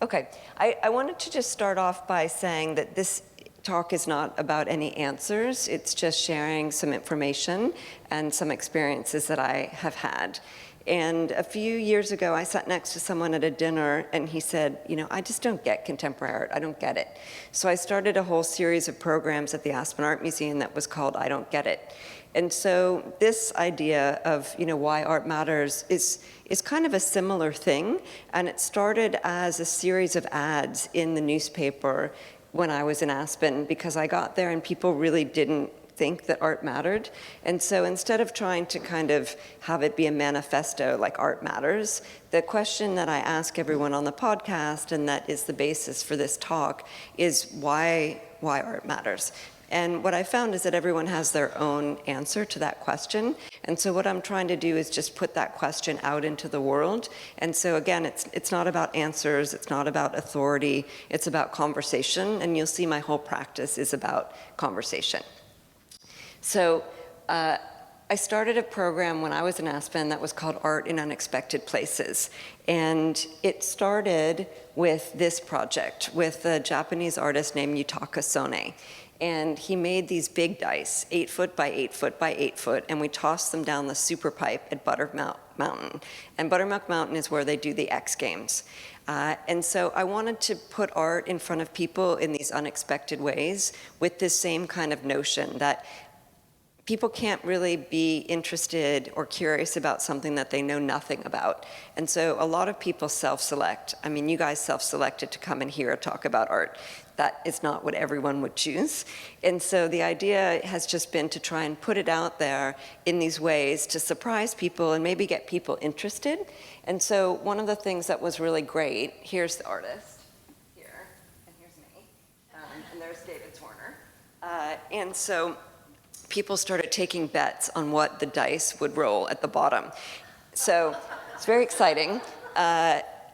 Okay, I wanted to just start off by saying that this talk is not about any answers. It's just sharing some information and some experiences that I have had. And a few years ago, I sat next to someone at a dinner, and he said, you know, I just don't get contemporary art. I don't get it. So I started a whole series of programs at the Aspen Art Museum that was called I Don't Get It. And so this idea of, you know, why art matters is kind of a similar thing. And it started as a series of ads in the newspaper when I was in Aspen, because I got there and people really didn't think that art mattered. And so instead of trying to kind of have it be a manifesto like art matters, the question that I ask everyone on the podcast, and that is the basis for this talk, is why art matters. And what I found is that everyone has their own answer to that question. And so what I'm trying to do is just put that question out into the world. And so again, it's not about answers, it's not about authority, it's about conversation. And you'll see my whole practice is about conversation. So I started a program when I was in Aspen that was called Art in Unexpected Places. And it started with this project with a Japanese artist named Yutaka Sone. And he made these big dice, 8 foot by 8 foot by 8 foot, and we tossed them down the super pipe at Buttermilk Mountain. And Buttermilk Mountain is where they do the X Games. And so I wanted to put art in front of people in these unexpected ways with this same kind of notion that people can't really be interested or curious about something that they know nothing about. And so a lot of people self-select. I mean, you guys self-selected to come in here and talk about art. That is not what everyone would choose. And so the idea has just been to try and put it out there in these ways to surprise people and maybe get people interested. And so one of the things that was really great, here's the artist, here, and here's me, and there's David Warner. And so people started taking bets on what the dice would roll at the bottom. So it's very exciting.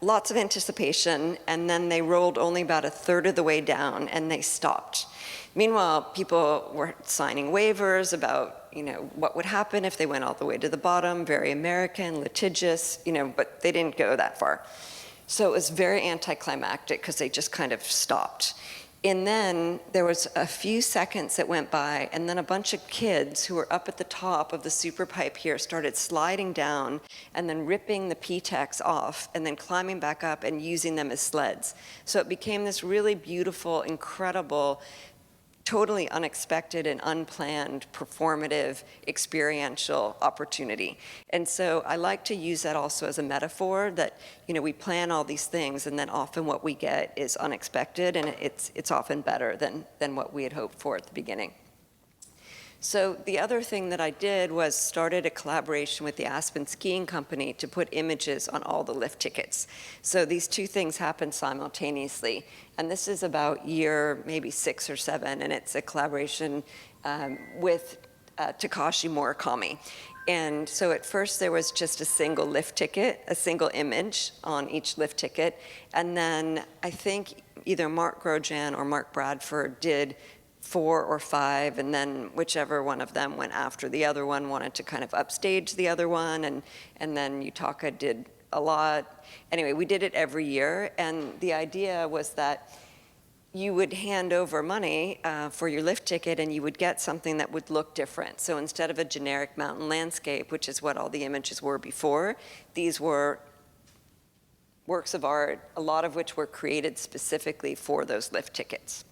Lots of anticipation, and then they rolled only about a third of the way down, and they stopped. Meanwhile, people were signing waivers about, you know, what would happen if they went all the way to the bottom, very American, litigious, you know, but they didn't go that far. So it was very anticlimactic because they just kind of stopped. And then there was a few seconds that went by, and then a bunch of kids who were up at the top of the super pipe here started sliding down and then ripping the P-tacks off and then climbing back up and using them as sleds. So it became this really beautiful, incredible, totally unexpected and unplanned, performative, experiential opportunity. And so I like to use that also as a metaphor that, you know, we plan all these things and then often what we get is unexpected, and it's often better than what we had hoped for at the beginning. So the other thing that I did was started a collaboration with the Aspen Skiing Company to put images on all the lift tickets. So these two things happened simultaneously. And this is about year maybe 6 or 7, and it's a collaboration with Takashi Murakami. And so at first there was just a single lift ticket, a single image on each lift ticket. And then I think either Mark Grosjean or Mark Bradford did 4 or 5, and then whichever one of them went after the other one wanted to kind of upstage the other one, and then Yutaka did a lot. Anyway, we did it every year, and the idea was that you would hand over money for your lift ticket, and you would get something that would look different. So instead of a generic mountain landscape, which is what all the images were before, these were works of art, a lot of which were created specifically for those lift tickets.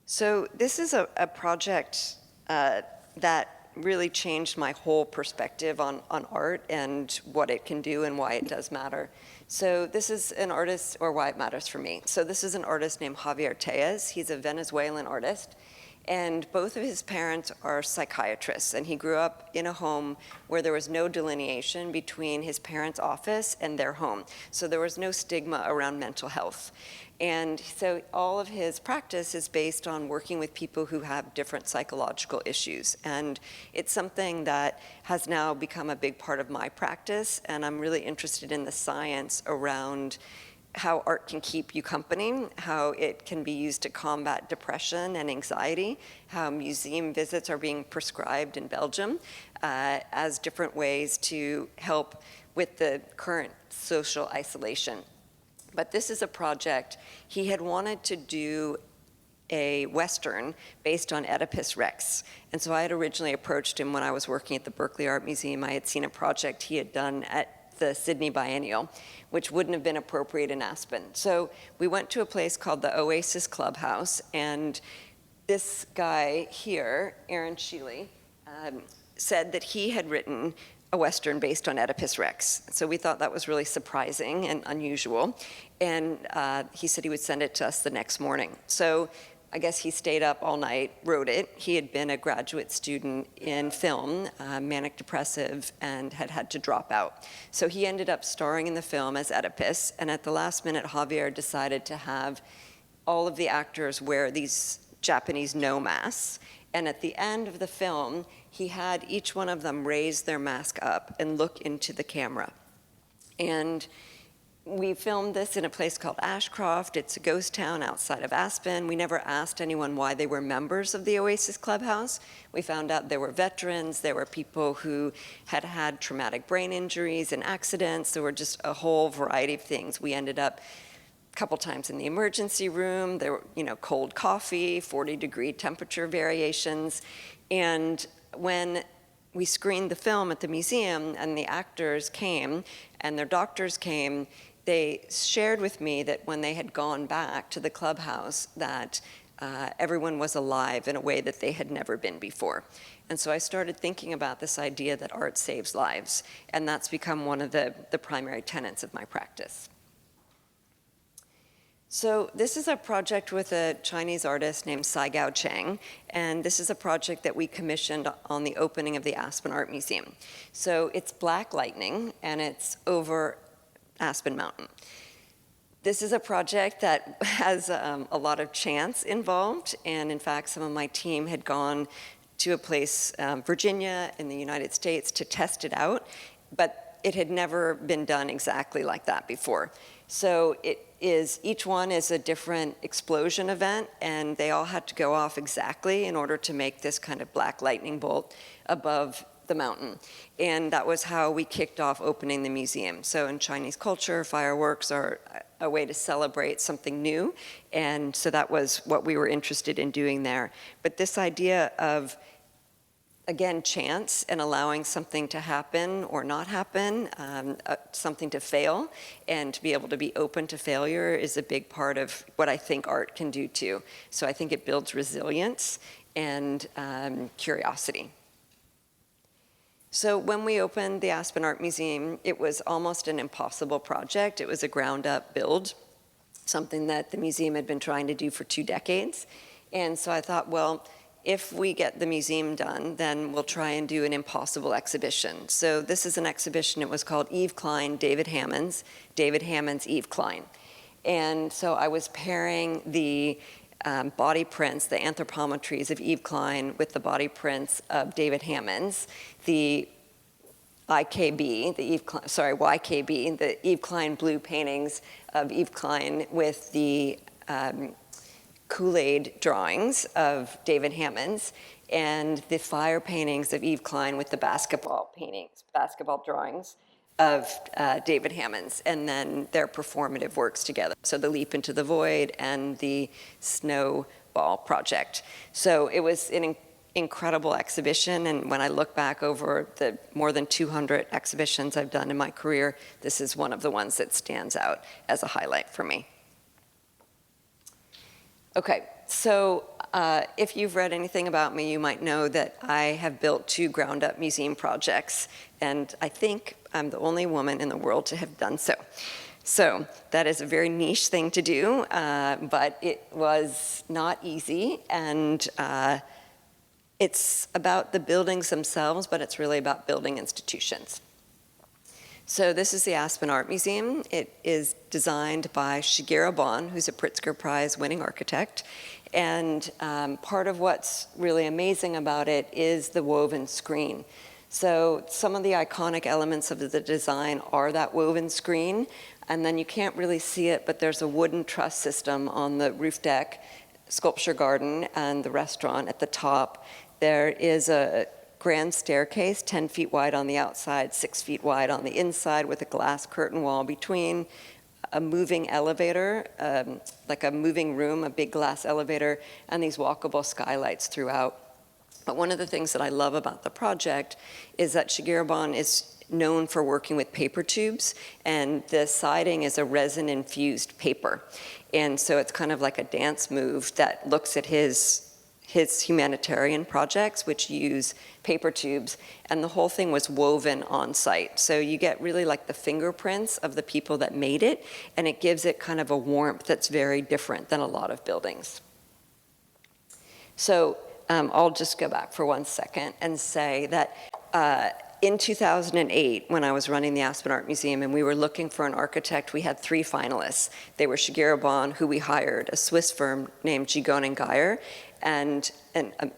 So this is a project that really changed my whole perspective on art and what it can do and why it does matter. So this is an artist, or why it matters for me. So this is an artist named Javier Tellez. He's a Venezuelan artist. And both of his parents are psychiatrists, and he grew up in a home where there was no delineation between his parents' office and their home. So there was no stigma around mental health. And so all of his practice is based on working with people who have different psychological issues. And it's something that has now become a big part of my practice, and I'm really interested in the science around how art can keep you company, how it can be used to combat depression and anxiety, how museum visits are being prescribed in Belgium as different ways to help with the current social isolation. But this is a project, he had wanted to do a Western based on Oedipus Rex. And so I had originally approached him when I was working at the Berkeley Art Museum. I had seen a project he had done at the Sydney Biennial, which wouldn't have been appropriate in Aspen. So we went to a place called the Oasis Clubhouse, and this guy here, Aaron Sheely, said that he had written a Western based on Oedipus Rex. So we thought that was really surprising and unusual. And he said he would send it to us the next morning. So I guess he stayed up all night, wrote it. He had been a graduate student in film, manic depressive, and had had to drop out. So he ended up starring in the film as Oedipus, and at the last minute, Javier decided to have all of the actors wear these Japanese no masks, and at the end of the film, he had each one of them raise their mask up and look into the camera. And we filmed this in a place called Ashcroft. It's a ghost town outside of Aspen. We never asked anyone why they were members of the Oasis Clubhouse. We found out there were veterans, there were people who had had traumatic brain injuries and accidents. There were just a whole variety of things. We ended up a couple times in the emergency room. There were, cold coffee, 40-degree temperature variations. And when we screened the film at the museum and the actors came and their doctors came, they shared with me that when they had gone back to the clubhouse that everyone was alive in a way that they had never been before. And so I started thinking about this idea that art saves lives, and that's become one of the primary tenets of my practice. So this is a project with a Chinese artist named Saigao Cheng, and this is a project that we commissioned on the opening of the Aspen Art Museum. So it's black lightning, and it's over Aspen Mountain. This is a project that has a lot of chance involved, and in fact, some of my team had gone to a place, Virginia in the United States, to test it out, but it had never been done exactly like that before. So each one is a different explosion event, and they all had to go off exactly in order to make this kind of black lightning bolt above the mountain. And that was how we kicked off opening the museum. So in Chinese culture, fireworks are a way to celebrate something new, and so that was what we were interested in doing there. But this idea of, again, chance and allowing something to happen or not happen, something to fail, and to be able to be open to failure is a big part of what I think art can do too. So I think it builds resilience and curiosity. So when we opened the Aspen Art Museum, it was almost an impossible project. It was a ground-up build, something that the museum had been trying to do for 2 decades. And so I thought, well, if we get the museum done, then we'll try and do an impossible exhibition. So this is an exhibition. It was called Eve Klein, David Hammond's Eve Klein. And so I was pairing the body prints, the anthropometries of Eve Klein with the body prints of David Hammond's, the YKB, the Eve Klein blue paintings of Eve Klein with the Kool-Aid drawings of David Hammond's, and the fire paintings of Eve Klein with the basketball drawings of David Hammond's, and then their performative works together. So the Leap into the Void and the Snowball project. So it was an incredible exhibition, and when I look back over the more than 200 exhibitions I've done in my career, this is one of the ones that stands out as a highlight for me. Okay, so if you've read anything about me, you might know that I have built 2 ground-up museum projects, and I think I'm the only woman in the world to have done so. So that is a very niche thing to do, but it was not easy, and it's about the buildings themselves, but it's really about building institutions. So this is the Aspen Art Museum. It is designed by Shigeru Ban, who's a Pritzker Prize winning architect. And part of what's really amazing about it is the woven screen. So some of the iconic elements of the design are that woven screen, and then you can't really see it, but there's a wooden truss system on the roof deck, sculpture garden, and the restaurant at the top. There is a grand staircase, 10 feet wide on the outside, 6 feet wide on the inside, with a glass curtain wall between, a moving elevator, like a moving room, a big glass elevator, and these walkable skylights throughout. But one of the things that I love about the project is that Shigeru Ban is known for working with paper tubes, and the siding is a resin-infused paper. And so it's kind of like a dance move that looks at his humanitarian projects, which use paper tubes, and the whole thing was woven on site. So you get really like the fingerprints of the people that made it, and it gives it kind of a warmth that's very different than a lot of buildings. So I'll just go back for 1 second and say that in 2008, when I was running the Aspen Art Museum and we were looking for an architect, we had 3 finalists. They were Shigeru Ban, who we hired, a Swiss firm named Gigon & Geyer, and a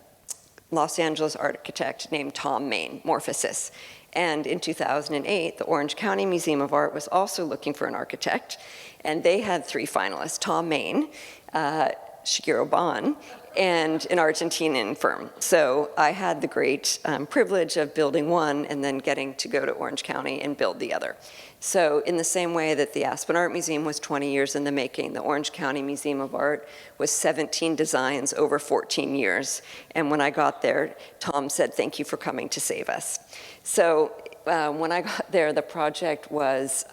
Los Angeles architect named Thom Mayne, Morphosis. And in 2008, the Orange County Museum of Art was also looking for an architect, and they had 3 finalists, Thom Mayne, Shigeru Ban, and an Argentinian firm. So I had the great privilege of building one and then getting to go to Orange County and build the other. So in the same way that the Aspen Art Museum was 20 years in the making, the Orange County Museum of Art was 17 designs over 14 years. And when I got there, Tom said, "Thank you for coming to save us." So when I got there, the project was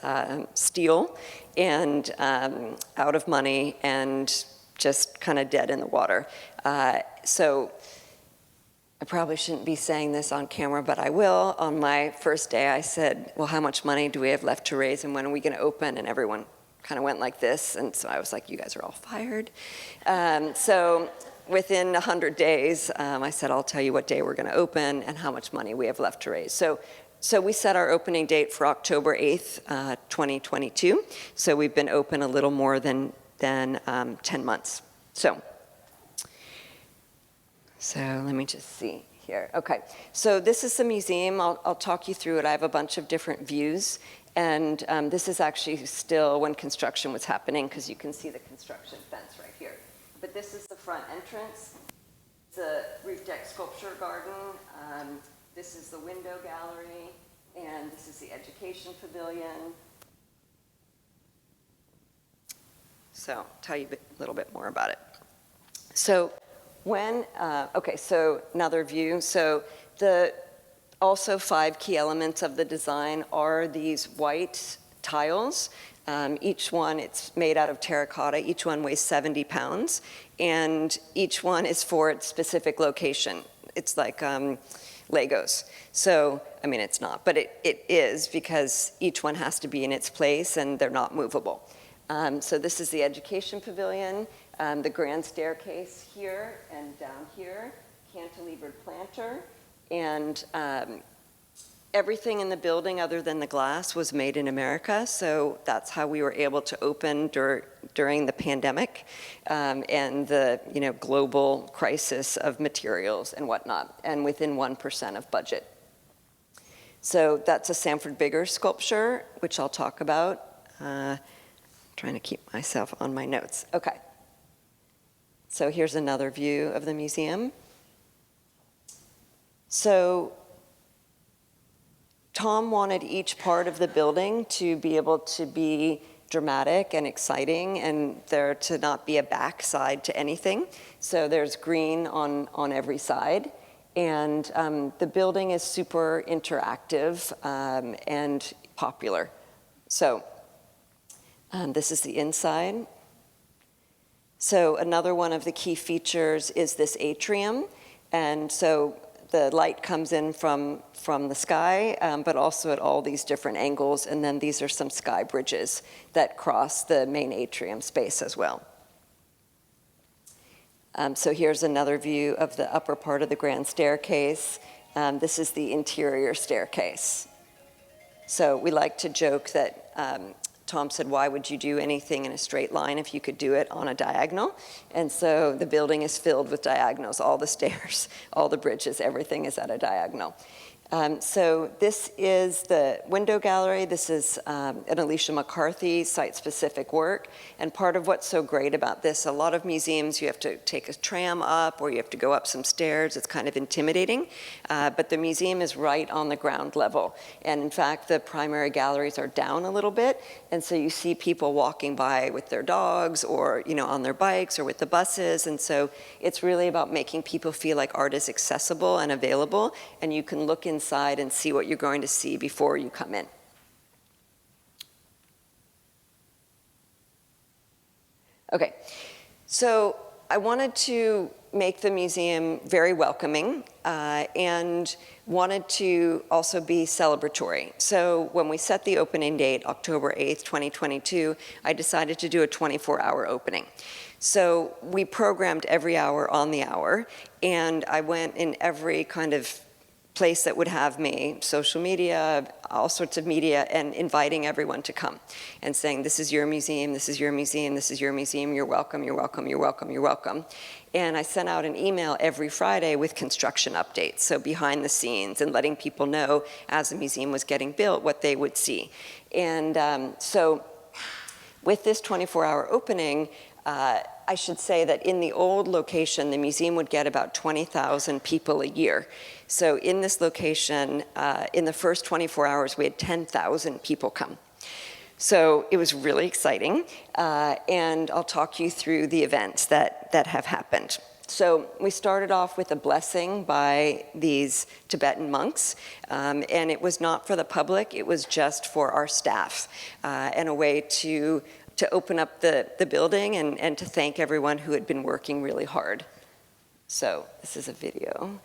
steel and out of money and just kind of dead in the water. So I probably shouldn't be saying this on camera, but I will. On my first day, I said, "Well, how much money do we have left to raise, and when are we going to open?" And everyone kind of went like this, and so I was like, "You guys are all fired." So within 100 days, I said, "I'll tell you what day we're going to open and how much money we have left to raise." So we set our opening date for October 8th, 2022. So we've been open a little more than 10 months. So let me just see here. Okay, so this is the museum. I'll talk you through it. I have a bunch of different views, and this is actually still when construction was happening, because you can see the construction fence right here. But this is the front entrance, the roof deck sculpture garden. This is the window gallery, and this is the education pavilion. So I'll tell you a little bit more about it. So okay, so another view. So also 5 key elements of the design are these white tiles. Each one, it's made out of terracotta. Each one weighs 70 pounds, and each one is for its specific location. It's like Legos. So, I mean, it's not, but it is, because each one has to be in its place and they're not movable. So this is the education pavilion, the grand staircase here and down here, cantilevered planter, and everything in the building other than the glass was made in America. So that's how we were able to open during the pandemic and the global crisis of materials and whatnot, and within 1% of budget. So that's a Sanford Bigger sculpture, which I'll talk about. Trying to keep myself on my notes. Okay. So here's another view of the museum. So Tom wanted each part of the building to be able to be dramatic and exciting, and there to not be a backside to anything. So there's green on every side. And the building is super interactive and popular. So this is the inside. So another one of the key features is this atrium. And so the light comes in from the sky, but also at all these different angles. And then these are some sky bridges that cross the main atrium space as well. So here's another view of the upper part of the grand staircase. This is the interior staircase. So we like to joke that Tom said, "Why would you do anything in a straight line if you could do it on a diagonal?" And so the building is filled with diagonals, all the stairs, all the bridges, everything is at a diagonal. So this is the window gallery. This is an Alicia McCarthy site-specific work. And part of what's so great about this, a lot of museums, you have to take a tram up or you have to go up some stairs. It's kind of intimidating. But the museum is right on the ground level. And in fact, the primary galleries are down a little bit. And so you see people walking by with their dogs or on their bikes or with the buses. And so it's really about making people feel like art is accessible and available. And you can look inside and see what you're going to see before you come in. Okay, so I wanted to make the museum very welcoming and wanted to also be celebratory. So when we set the opening date, October 8th, 2022, I decided to do a 24-hour opening. So we programmed every hour on the hour, and I went in every kind of place that would have me, social media, all sorts of media, and inviting everyone to come and saying, this is your museum, this is your museum, this is your museum, you're welcome, you're welcome, you're welcome, you're welcome. And I sent out an email every Friday with construction updates, so behind the scenes, and letting people know as the museum was getting built what they would see. And so with this 24-hour opening, I should say that in the old location, the museum would get about 20,000 people a year. So in this location, in the first 24 hours, we had 10,000 people come. So it was really exciting, and I'll talk you through the events that have happened. So we started off with a blessing by these Tibetan monks, and it was not for the public, it was just for our staff, and a way to open up the building and to thank everyone who had been working really hard. So this is a video.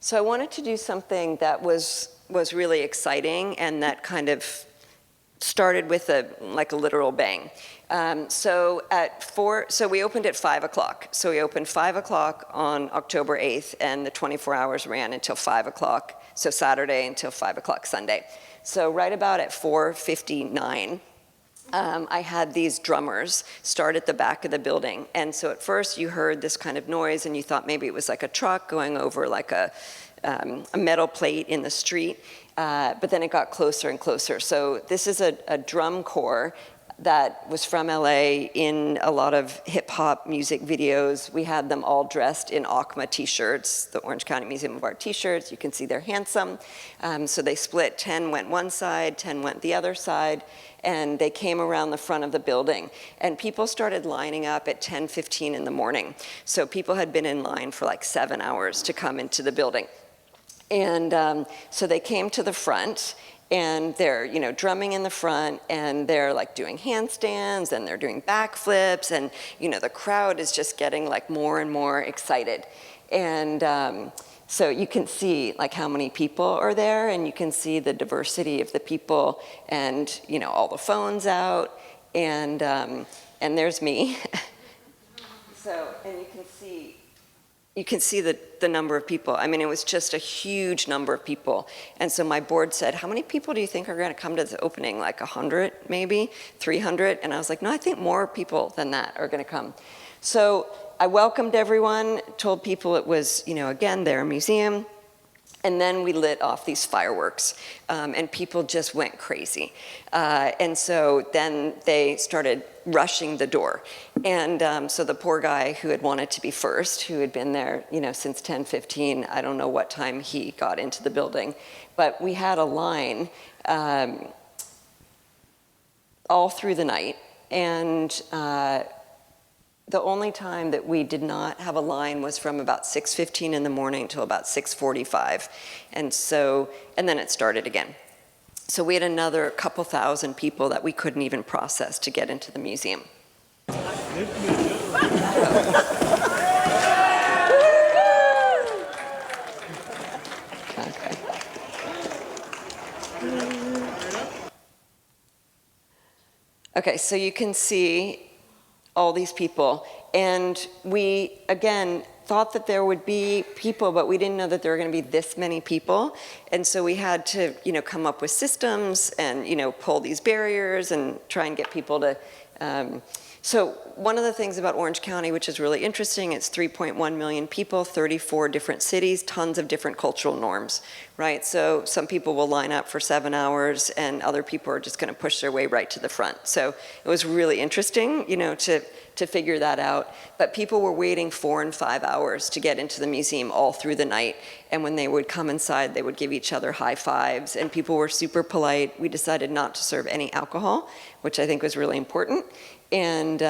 So I wanted to do something that was really exciting and that kind of started with a literal bang. So we opened at 5 o'clock. So we opened 5 o'clock on October 8th, and the 24 hours ran until 5 o'clock, so Saturday until 5 o'clock Sunday. So right about at 4:59, I had these drummers start at the back of the building. And so at first you heard this kind of noise and you thought maybe it was like a truck going over like a metal plate in the street, but then it got closer and closer. So this is a drum corps that was from LA in a lot of hip hop music videos. We had them all dressed in OCMA t-shirts, the Orange County Museum of Art t-shirts. You can see they're handsome. So they split, 10 went one side, 10 went the other side, and they came around the front of the building. And people started lining up at 10:15 in the morning. So people had been in line for like 7 hours to come into the building. And so they came to the front, and they're drumming in the front, and they're like doing handstands, and they're doing backflips, and the crowd is just getting like more and more excited. And so you can see like how many people are there, and you can see the diversity of the people, and all the phones out, and there's me. So, and you can see the number of people. I mean, it was just a huge number of people. And so my board said, how many people do you think are going to come to the opening? Like 100, maybe 300? And I was like, no, I think more people than that are going to come. So I welcomed everyone, told people it was, again, their museum. And then we lit off these fireworks, and people just went crazy. And so then they started rushing the door. And so the poor guy who had wanted to be first, who had been there, since 10:15, I don't know what time he got into the building, but we had a line all through the night. And the only time that we did not have a line was from about 6:15 in the morning till about 6:45. And then it started again. So we had another couple thousand people that we couldn't even process to get into the museum. Okay, so you can see all these people. And we, again, thought that there would be people, but we didn't know that there were going to be this many people. And so we had to, come up with systems and, pull these barriers and try and get people to. So one of the things about Orange County, which is really interesting, it's 3.1 million people, 34 different cities, tons of different cultural norms, right? So some people will line up for 7 hours and other people are just going to push their way right to the front. So it was really interesting, to figure that out. But people were waiting 4 and 5 hours to get into the museum all through the night. And when they would come inside, they would give each other high fives, and people were super polite. We decided not to serve any alcohol, which I think was really important. And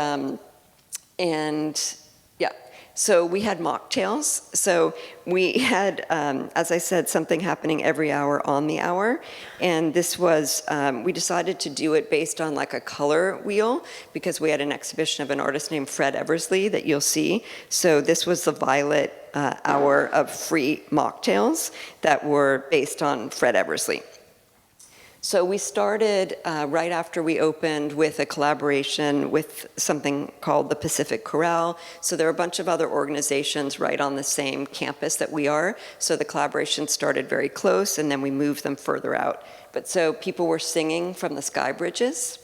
yeah, so we had mocktails. So we had, as I said, something happening every hour on the hour. And this was, we decided to do it based on like a color wheel because we had an exhibition of an artist named Fred Eversley that you'll see. So this was the violet hour of free mocktails that were based on Fred Eversley. So we started right after we opened with a collaboration with something called the Pacific Chorale. So there are a bunch of other organizations right on the same campus that we are. So the collaboration started very close, and then we moved them further out. But so people were singing from the sky bridges.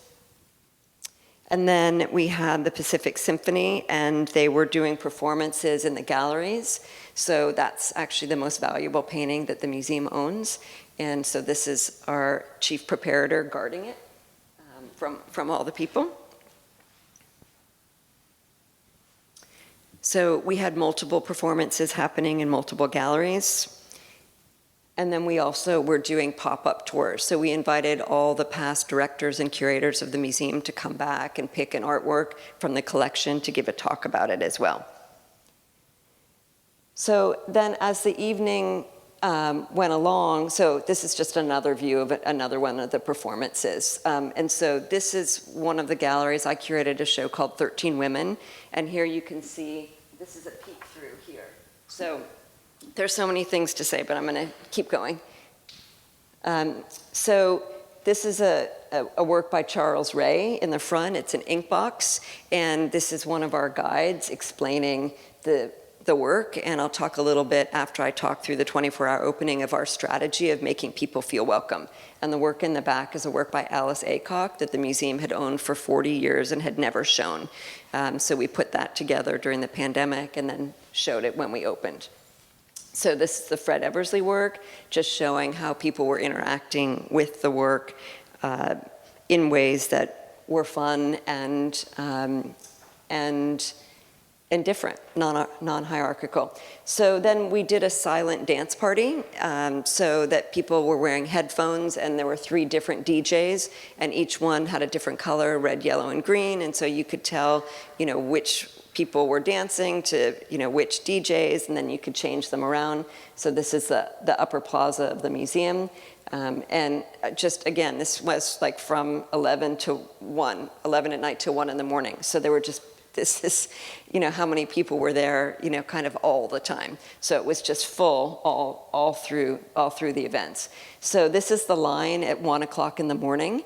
And then we had the Pacific Symphony, and they were doing performances in the galleries. So that's actually the most valuable painting that the museum owns. And so this is our chief preparator guarding it from all the people. So we had multiple performances happening in multiple galleries. And then we also were doing pop-up tours. So we invited all the past directors and curators of the museum to come back and pick an artwork from the collection to give a talk about it as well. So then as the evening went along, so this is just another view of another one of the performances. And so this is one of the galleries. I curated a show called 13 Women. And here you can see, this is a peek through here. So there's so many things to say, but I'm going to keep going. So this is a work by Charles Ray in the front. It's an ink box. And this is one of our guides explaining the work, and I'll talk a little bit after I talk through the 24-hour opening of our strategy of making people feel welcome. And the work in the back is a work by Alice Aycock that the museum had owned for 40 years and had never shown. So we put that together during the pandemic and then showed it when we opened. So this is the Fred Eversley work, just showing how people were interacting with the work in ways that were fun and different, non-hierarchical. So then we did a silent dance party so that people were wearing headphones, and there were 3 different DJs, and each one had a different color, red, yellow, and green, and so you could tell, which people were dancing to, which DJs, and then you could change them around. So this is the upper plaza of the museum. And just, again, this was like from 11 at night to 1 in the morning. So there were just, this is, how many people were there, kind of all the time. So it was just full all through the events. So this is the line at 1 o'clock in the morning.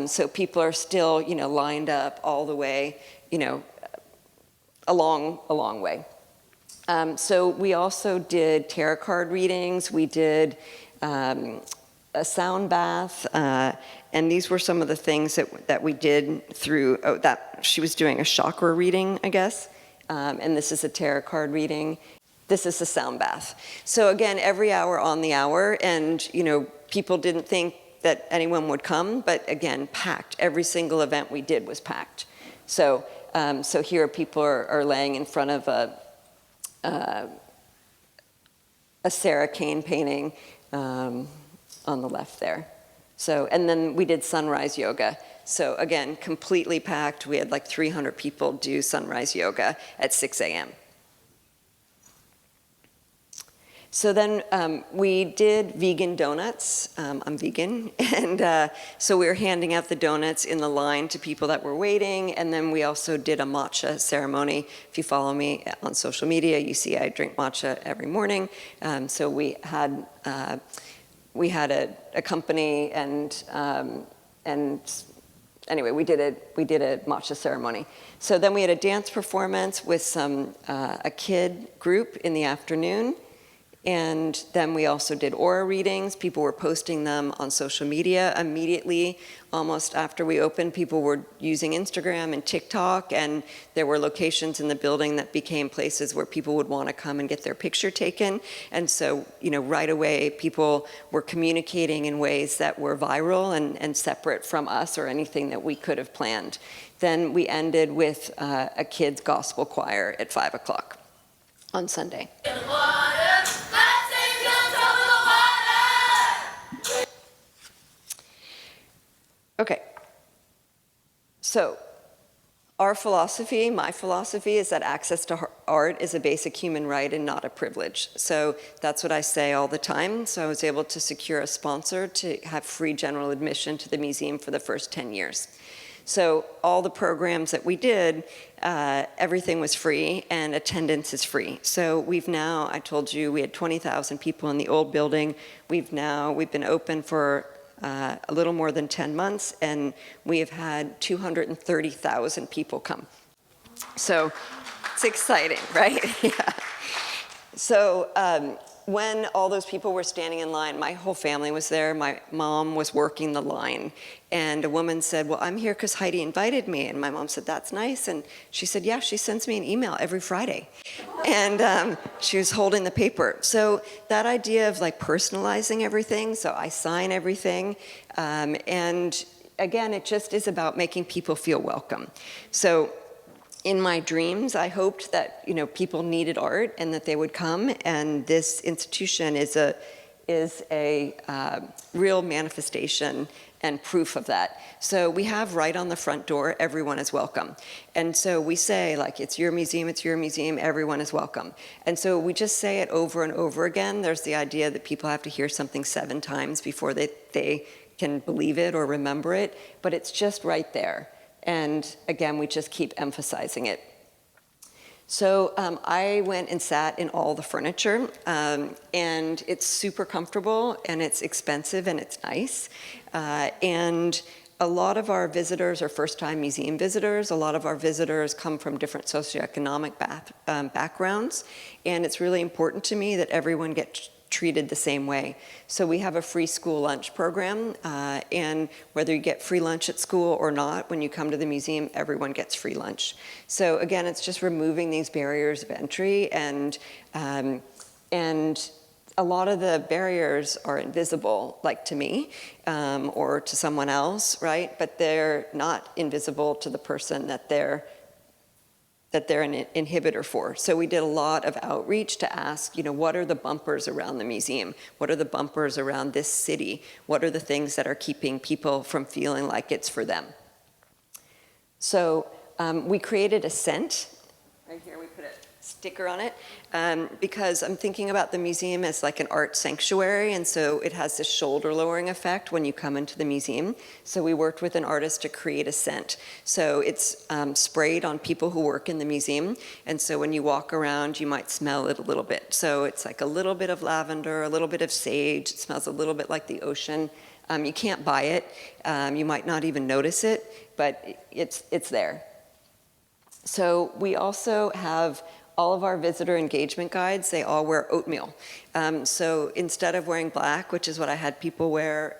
So people are still, lined up all the way, a long way. So we also did tarot card readings. We did a sound bath, and these were some of the things that we did through, that she was doing a chakra reading, I guess, and this is a tarot card reading. This is a sound bath. So again, every hour on the hour, and people didn't think that anyone would come, but again, packed. Every single event we did was packed. So here people are laying in front of a Sarah Kane painting on the left there. So, and then we did sunrise yoga. So again, completely packed. We had like 300 people do sunrise yoga at 6 a.m. So then we did vegan donuts. I'm vegan. And so we were handing out the donuts in the line to people that were waiting. And then we also did a matcha ceremony. If you follow me on social media, you see I drink matcha every morning. So we had a company and anyway, we did a matcha ceremony. So then we had a dance performance with a kid group in the afternoon. And then we also did aura readings. People were posting them on social media immediately. Almost after we opened, people were using Instagram and TikTok, and there were locations in the building that became places where people would want to come and get their picture taken. And so, right away, people were communicating in ways that were viral and separate from us or anything that we could have planned. Then we ended with a kids' gospel choir at 5 o'clock on Sunday. Okay, so our philosophy, my philosophy, is that access to art is a basic human right and not a privilege. So that's what I say all the time. So I was able to secure a sponsor to have free general admission to the museum for the first 10 years. So all the programs that we did, everything was free and attendance is free. So we've now, I told you, we had 20,000 people in the old building. We've been open for a little more than 10 months, and we have had 230,000 people come. So it's exciting, right? Yeah. So when all those people were standing in line, my whole family was there. My mom was working the line, and a woman said, well, I'm here because Heidi invited me. And my mom said, that's nice. And she said, yeah, she sends me an email every Friday. And she was holding the paper. So that idea of like personalizing everything, so I sign everything. And again, it just is about making people feel welcome. So in my dreams, I hoped that people needed art and that they would come, and this institution is a real manifestation and proof of that. So we have right on the front door, everyone is welcome. And so we say, like, it's your museum, everyone is welcome. And so we just say it over and over again. There's the idea that people have to hear something 7 times before they can believe it or remember it, but it's just right there. And again, we just keep emphasizing it. So I went and sat in all the furniture, and it's super comfortable, and it's expensive, and it's nice. And a lot of our visitors are first-time museum visitors. A lot of our visitors come from different socioeconomic backgrounds, and it's really important to me that everyone gets treated the same way. So we have a free school lunch program, and whether you get free lunch at school or not, when you come to the museum, everyone gets free lunch. So again, it's just removing these barriers of entry, and a lot of the barriers are invisible, like to me, or to someone else, right? But they're not invisible to the person that they're an inhibitor for. So we did a lot of outreach to ask, what are the bumpers around the museum? What are the bumpers around this city? What are the things that are keeping people from feeling like it's for them? So we created a scent. Right here we put a sticker on it, because I'm thinking about the museum as like an art sanctuary, and so it has this shoulder-lowering effect when you come into the museum. So we worked with an artist to create a scent. So it's sprayed on people who work in the museum, and so when you walk around, you might smell it a little bit. So it's like a little bit of lavender, a little bit of sage. It smells a little bit like the ocean. You can't buy it. You might not even notice it, but it's there. So we also have all of our visitor engagement guides, they all wear oatmeal. So instead of wearing black, which is what I had people wear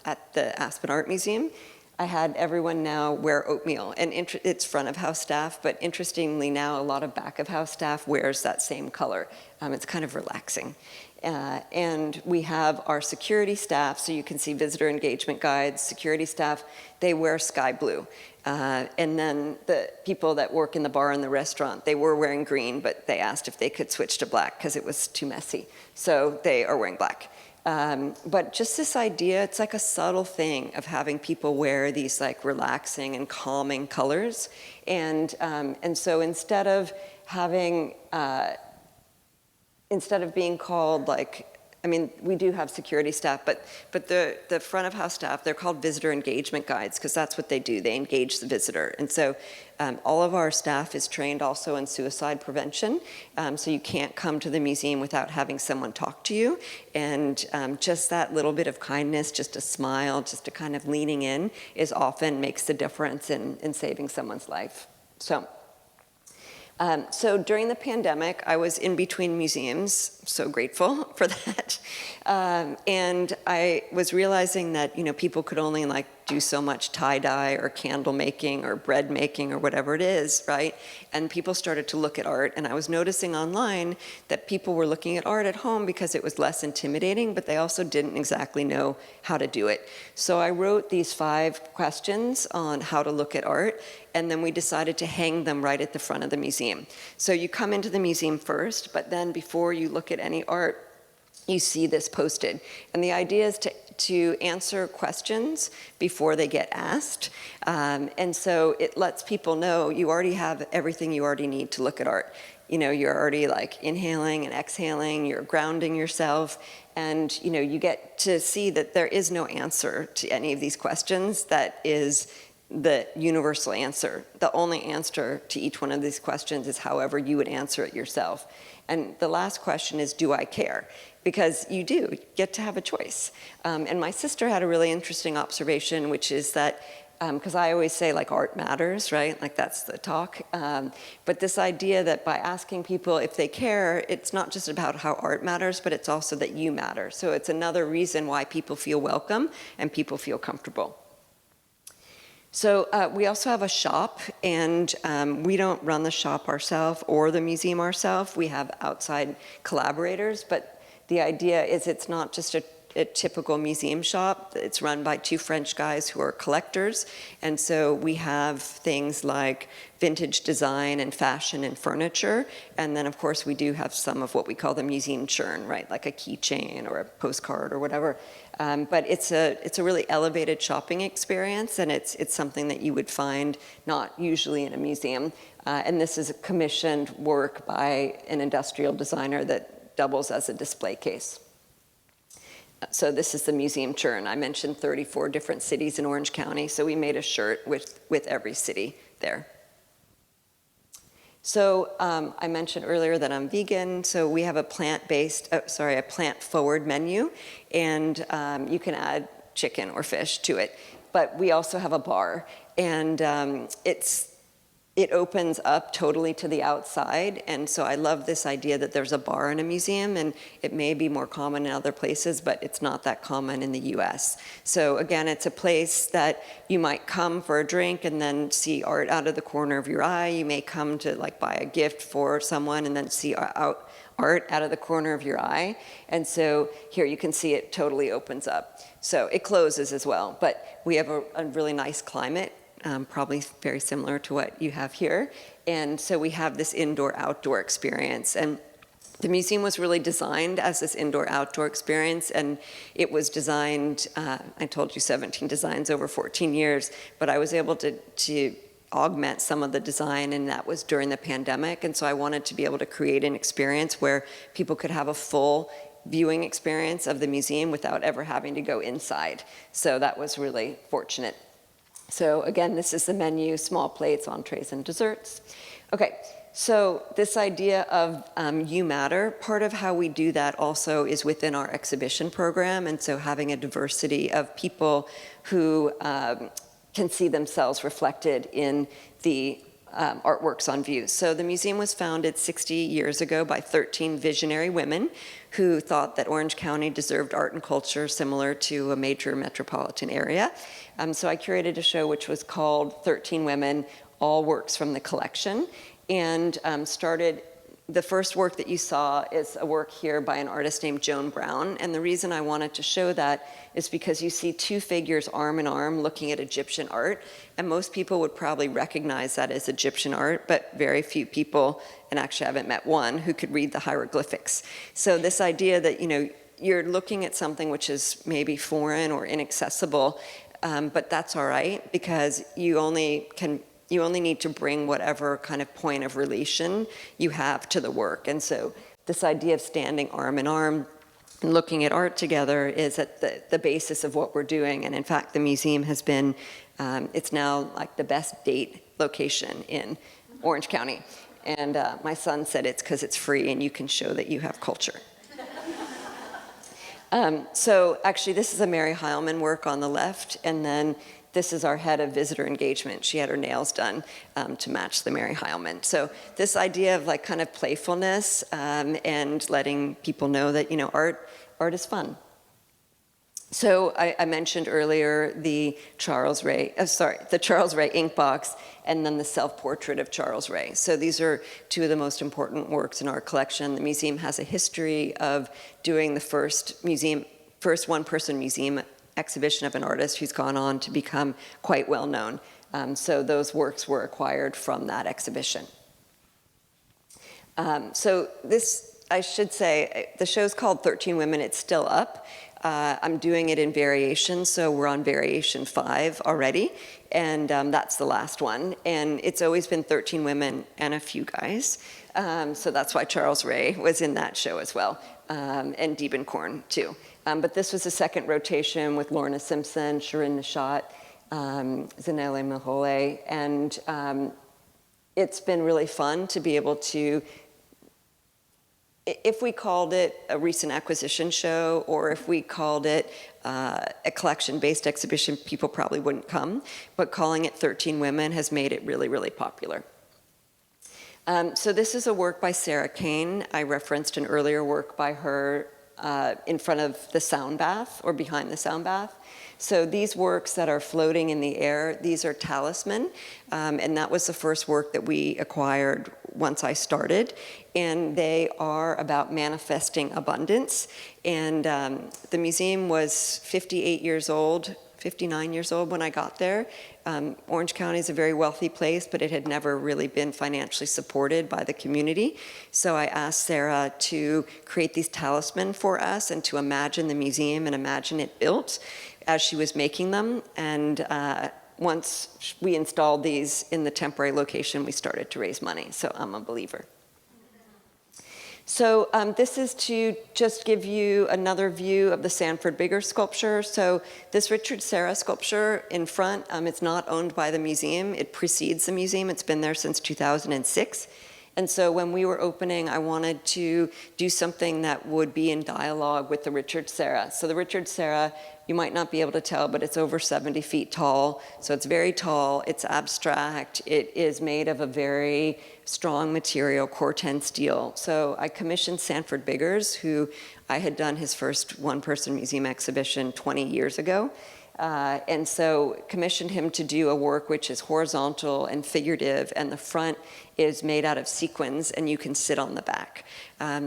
at the Aspen Art Museum, I had everyone now wear oatmeal. And it's front of house staff, but interestingly now a lot of back of house staff wears that same color. It's kind of relaxing. And we have our security staff, so you can see visitor engagement guides, security staff, they wear sky blue. And then the people that work in the bar and the restaurant, they were wearing green, but they asked if they could switch to black because it was too messy. So they are wearing black. But just this idea, it's like a subtle thing of having people wear these like relaxing and calming colors. And so instead of being called like I mean, we do have security staff, but the front of house staff, they're called visitor engagement guides because that's what they do. They engage the visitor. And so all of our staff is trained also in suicide prevention. So you can't come to the museum without having someone talk to you. And just that little bit of kindness, just a smile, just a kind of leaning in is often makes the difference in saving someone's life. So during the pandemic, I was in between museums, so grateful for that. And I was realizing that, people could only do so much tie-dye or candle making or bread making or whatever it is, right? And people started to look at art, and I was noticing online that people were looking at art at home because it was less intimidating, but they also didn't exactly know how to do it. So I wrote these 5 questions on how to look at art, and then we decided to hang them right at the front of the museum. So you come into the museum first, but then before you look at any art, you see this posted. And the idea is to answer questions before they get asked. And so it lets people know you already have everything you already need to look at art. You're already inhaling and exhaling, you're grounding yourself, and you get to see that there is no answer to any of these questions that is the universal answer. The only answer to each one of these questions is however you would answer it yourself. And the last question is, do I care? Because you do get to have a choice. And my sister had a really interesting observation, which is that, because I always say art matters, right? That's the talk. But this idea that by asking people if they care, it's not just about how art matters, but it's also that you matter. So it's another reason why people feel welcome and people feel comfortable. So we also have a shop, and we don't run the shop ourselves or the museum ourselves. We have outside collaborators, but the idea is it's not just a typical museum shop. It's run by 2 French guys who are collectors, and so we have things like vintage design and fashion and furniture, and then of course we do have some of what we call the museum churn, right, like a keychain or a postcard or whatever. But it's a really elevated shopping experience, and it's something that you would find not usually in a museum. And this is a commissioned work by an industrial designer that doubles as a display case. So this is the museum churn. I mentioned 34 different cities in Orange County, so we made a shirt with every city there. So I mentioned earlier that I'm vegan, so we have a plant-forward menu, and you can add chicken or fish to it. But we also have a bar, and it opens up totally to the outside, and so I love this idea that there's a bar in a museum, and it may be more common in other places, but it's not that common in the US. So again, it's a place that you might come for a drink and then see art out of the corner of your eye. You may come to buy a gift for someone and then see art out of the corner of your eye. And so here you can see it totally opens up. So it closes as well, but we have a really nice climate. Probably very similar to what you have here. And so we have this indoor-outdoor experience. And the museum was really designed as this indoor-outdoor experience, and it was designed, I told you 17 designs over 14 years, but I was able to augment some of the design, and that was during the pandemic. And so I wanted to be able to create an experience where people could have a full viewing experience of the museum without ever having to go inside. So that was really fortunate. So again, this is the menu, small plates, entrees, and desserts. Okay, so this idea of You Matter, part of how we do that also is within our exhibition program, and so having a diversity of people who can see themselves reflected in the artworks on view. So the museum was founded 60 years ago by 13 visionary women who thought that Orange County deserved art and culture similar to a major metropolitan area. So I curated a show which was called 13 Women, All Works from the Collection, and the first work that you saw is a work here by an artist named Joan Brown. And the reason I wanted to show that is because you see 2 figures arm in arm looking at Egyptian art. And most people would probably recognize that as Egyptian art, but very few people, and actually I haven't met one, who could read the hieroglyphics. So this idea that, you're looking at something which is maybe foreign or inaccessible, but that's all right, because you only need to bring whatever kind of point of relation you have to the work. And so this idea of standing arm in arm and looking at art together is at the basis of what we're doing. And in fact, the museum has been, it's now like the best date location in Orange County. And my son said it's because it's free and you can show that you have culture. So actually, this is a Mary Heilman work on the left, and then this is our head of visitor engagement. She had her nails done to match the Mary Heilman. So this idea of like kind of playfulness and letting people know that, you know, art is fun. So I mentioned earlier the Charles Ray ink box, and then the self-portrait of Charles Ray. So these are two of the most important works in our collection. The museum has a history of doing the first one-person museum exhibition of an artist who's gone on to become quite well known. So those works were acquired from that exhibition. So this, I should say, the show's called 13 Women. It's still up. I'm doing it in variations, so we're on variation 5 already, and that's the last one. And it's always been 13 women and a few guys, so that's why Charles Ray was in that show as well, and Diebenkorn too. But this was the second rotation with Lorna Simpson, Shirin Nishat, Zanele Mahole, and it's been really fun to be able to, if we called it a recent acquisition show, or if we called it a collection-based exhibition, people probably wouldn't come. But calling it 13 Women has made it really, really popular. So this is a work by Sarah Kane. I referenced an earlier work by her in front of the sound bath, or behind the sound bath. So these works that are floating in the air, these are talisman, and that was the first work that we acquired once I started, and they are about manifesting abundance. And the museum was 59 years old when I got there. Orange County is a very wealthy place, but it had never really been financially supported by the community. So I asked Sarah to create these talisman for us and to imagine the museum and imagine it built as she was making them. And once we installed these in the temporary location, we started to raise money. So I'm a believer. So this is to just give you another view of the Sanford Bigger sculpture. So this Richard Serra sculpture in front, it's not owned by the museum. It precedes the museum. It's been there since 2006. And so when we were opening, I wanted to do something that would be in dialogue with the Richard Serra. So the Richard Serra, you might not be able to tell, but it's over 70 feet tall. So it's very tall, it's abstract, it is made of a very strong material, Corten steel. So I commissioned Sanford Biggers, who I had done his first one-person museum exhibition 20 years ago. And so commissioned him to do a work which is horizontal and figurative, and the front is made out of sequins, and you can sit on the back.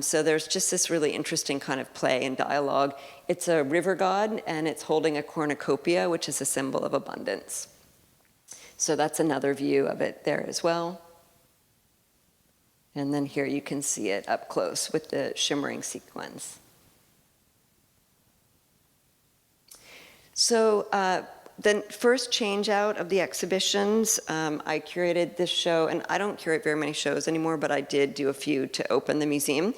So there's just this really interesting kind of play and dialogue. It's a river god, and it's holding a cornucopia, which is a symbol of abundance. So that's another view of it there as well. And then here you can see it up close with the shimmering sequins. So the first change out of the exhibitions, I curated this show, and I don't curate very many shows anymore, but I did do a few to open the museum,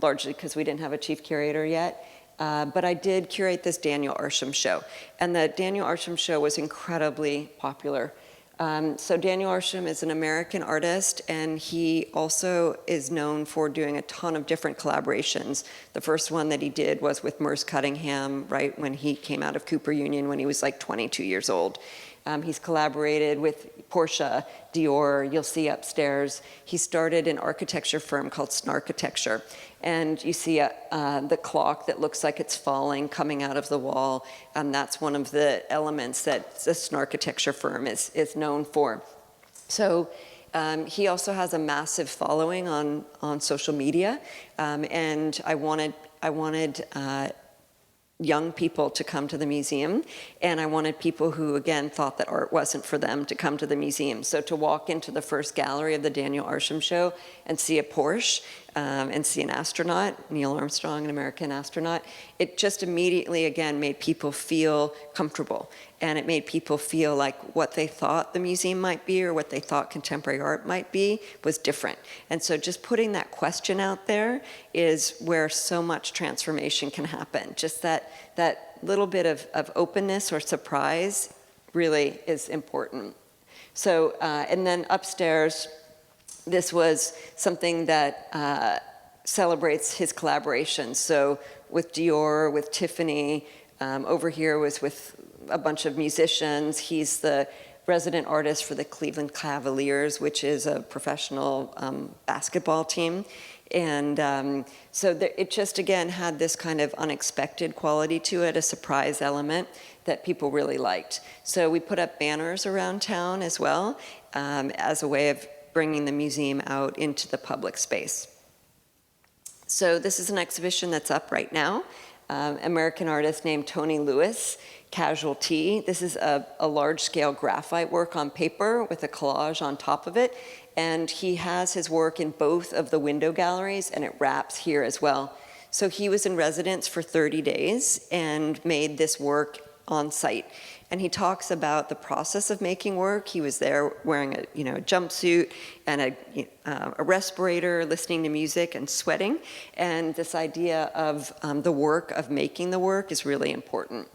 largely because we didn't have a chief curator yet. But I did curate this Daniel Arsham show, and the Daniel Arsham show was incredibly popular. So Daniel Arsham is an American artist, and he also is known for doing a ton of different collaborations. The first one that he did was with Merce Cunningham, right when he came out of Cooper Union when he was like 22 years old. He's collaborated with Porsche, Dior, you'll see upstairs. He started an architecture firm called Snarchitecture. And you see the clock that looks like it's falling, coming out of the wall. That's one of the elements that the Snarchitecture firm is known for. So he also has a massive following on social media. And I wanted young people to come to the museum, and I wanted people who, again, thought that art wasn't for them to come to the museum. So to walk into the first gallery of the Daniel Arsham show and see a Porsche and see an astronaut, Neil Armstrong, an American astronaut, it just immediately, again, made people feel comfortable. And it made people feel like what they thought the museum might be or what they thought contemporary art might be was different. And so just putting that question out there is where so much transformation can happen. Just that little bit of openness or surprise really is important. So, and then upstairs, this was something that celebrates his collaborations. So with Dior, with Tiffany, over here was with a bunch of musicians. He's the resident artist for the Cleveland Cavaliers, which is a professional basketball team. And so it just, again, had this kind of unexpected quality to it, a surprise element that people really liked. So we put up banners around town as well as a way of bringing the museum out into the public space. So this is an exhibition that's up right now. American artist named Tony Lewis, Casualty. This is a large-scale graphite work on paper with a collage on top of it. And he has his work in both of the window galleries, and it wraps here as well. So he was in residence for 30 days and made this work on site. And he talks about the process of making work. He was there wearing a jumpsuit and a respirator, listening to music and sweating. And this idea of the work of making the work is really important.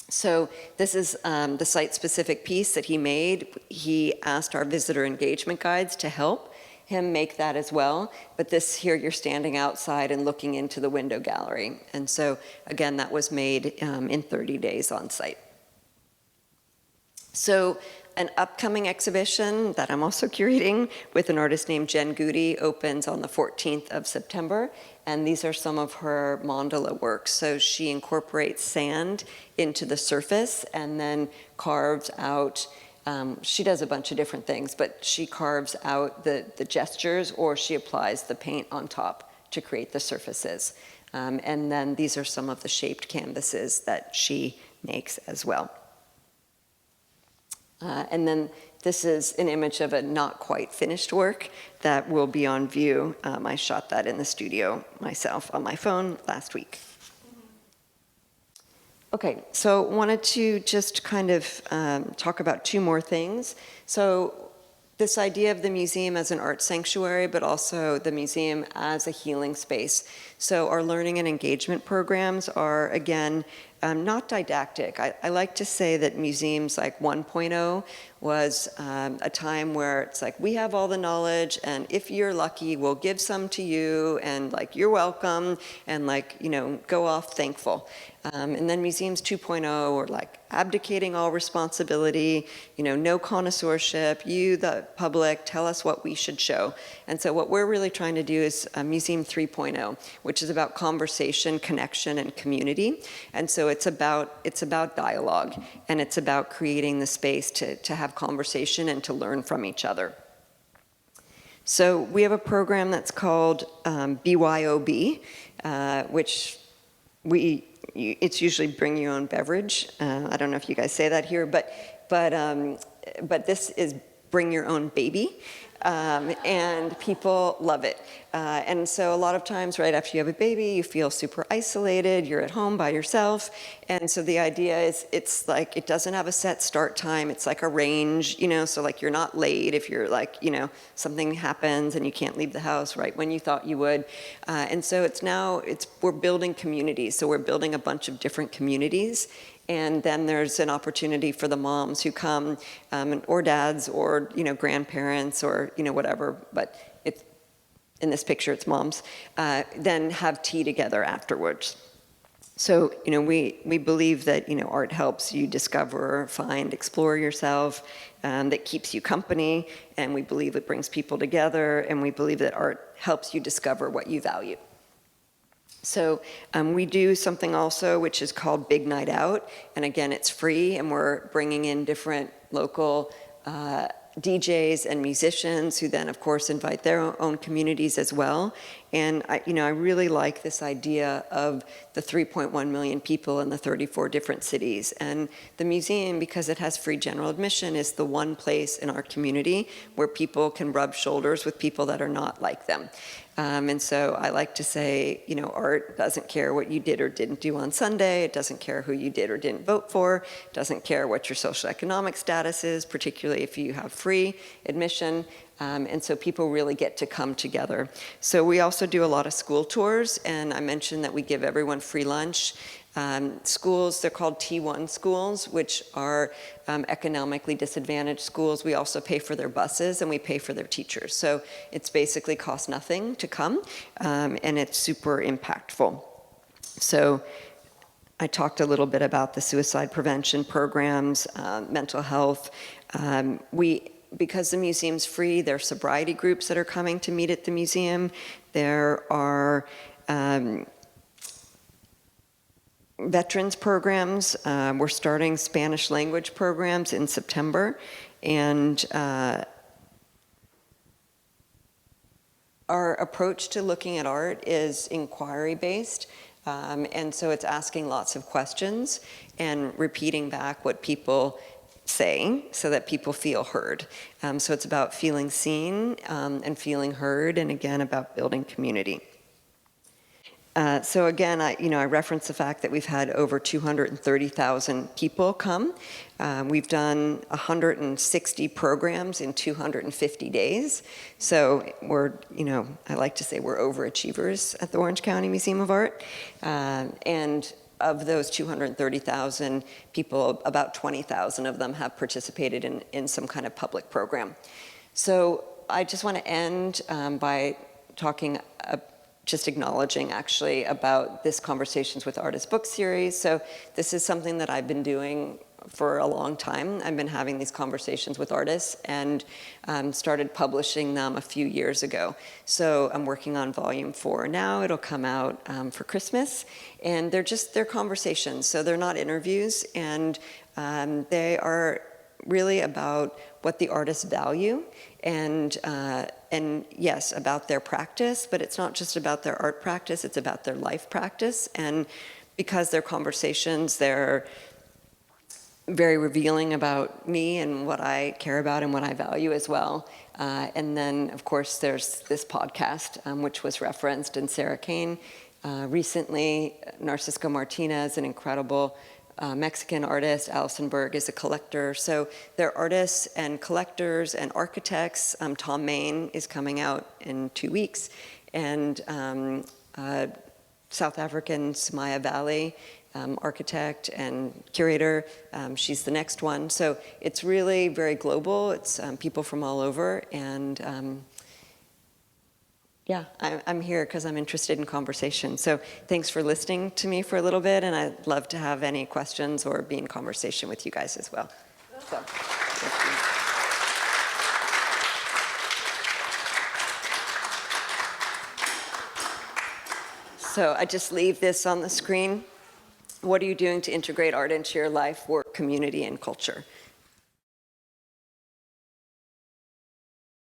So this is the site-specific piece that he made. He asked our visitor engagement guides to help him make that as well. But this here, you're standing outside and looking into the window gallery. And so, again, that was made in 30 days on site. So an upcoming exhibition that I'm also curating with an artist named Jen Goody opens on the 14th of September. And these are some of her mandala works. So she incorporates sand into the surface and then carves out, she does a bunch of different things, but she carves out the gestures, or she applies the paint on top to create the surfaces. And then these are some of the shaped canvases that she makes as well. And then this is an image of a not quite finished work that will be on view. I shot that in the studio myself on my phone last week. Okay, so wanted to just kind of talk about two more things. So this idea of the museum as an art sanctuary, but also the museum as a healing space. So our learning and engagement programs are, again, not didactic. I like to say that museums like 1.0 was a time where it's like, we have all the knowledge, and if you're lucky, we'll give some to you, and like, you're welcome, and like, go off thankful. And then museums 2.0 were like abdicating all responsibility, no connoisseurship, you, the public, tell us what we should show. And so what we're really trying to do is Museum 3.0, which is about conversation, connection, and community. And so it's about dialogue, and it's about creating the space to have conversation and to learn from each other. So we have a program that's called BYOB, which it's usually bring your own beverage. I don't know if you guys say that here, but this is bring your own baby. And people love it. And so a lot of times, right after you have a baby, you feel super isolated, you're at home by yourself. And so the idea is, it's like, it doesn't have a set start time. It's like a range, so like you're not late if you're like, something happens and you can't leave the house right when you thought you would. And so we're building communities. So we're building a bunch of different communities. And then there's an opportunity for the moms who come, or dads, or grandparents, or whatever. But in this picture, it's moms. Then have tea together afterwards. So we believe that art helps you discover, find, explore yourself. That keeps you company, and we believe it brings people together. And we believe that art helps you discover what you value. So we do something also which is called Big Night Out, and again, it's free, and we're bringing in different local DJs and musicians who then, of course, invite their own communities as well. And I really like this idea of the 3.1 million people in the 34 different cities. And the museum, because it has free general admission, is the one place in our community where people can rub shoulders with people that are not like them. And so I like to say, art doesn't care what you did or didn't do on Sunday. It doesn't care who you did or didn't vote for. It doesn't care what your social economic status is, particularly if you have free admission. And so people really get to come together. So we also do a lot of school tours, and I mentioned that we give everyone free lunch. Schools, they're called T1 schools, which are economically disadvantaged schools. We also pay for their buses and we pay for their teachers. So it's basically cost nothing to come, and it's super impactful. So I talked a little bit about the suicide prevention programs, mental health. Because the museum's free, there are sobriety groups that are coming to meet at the museum. There are veterans programs. We're starting Spanish language programs in September. And our approach to looking at art is inquiry-based. And so it's asking lots of questions and repeating back what people say so that people feel heard. So it's about feeling seen and feeling heard, and again, about building community. So again, I reference the fact that we've had over 230,000 people come. We've done 160 programs in 250 days. So we're, I like to say we're overachievers at the Orange County Museum of Art. And of those 230,000 people, about 20,000 of them have participated in some kind of public program. So I just want to end by talking just acknowledging actually about this Conversations with Artists book series. So this is something that I've been doing for a long time. I've been having these conversations with artists and started publishing them a few years ago. So I'm working on volume 4 now. It'll come out for Christmas. And they're conversations. So they're not interviews. And they are really about what the artists value and yes, about their practice, but it's not just about their art practice, it's about their life practice. And because they're conversations, they're very revealing about me and what I care about and what I value as well. And then, of course, there's this podcast, which was referenced, and Sarah Kane. Recently, Narcisco Martinez, an incredible Mexican artist, Alison Berg is a collector. So they're artists and collectors and architects. Thom Mayne is coming out in 2 weeks. And South African Sumaya Valley, architect and curator. She's the next one. So it's really very global. It's people from all over. And yeah, I'm here because I'm interested in conversation. So thanks for listening to me for a little bit, and I'd love to have any questions or be in conversation with you guys as well. So, thank you. So I just leave this on the screen. What are you doing to integrate art into your life, work, community, and culture?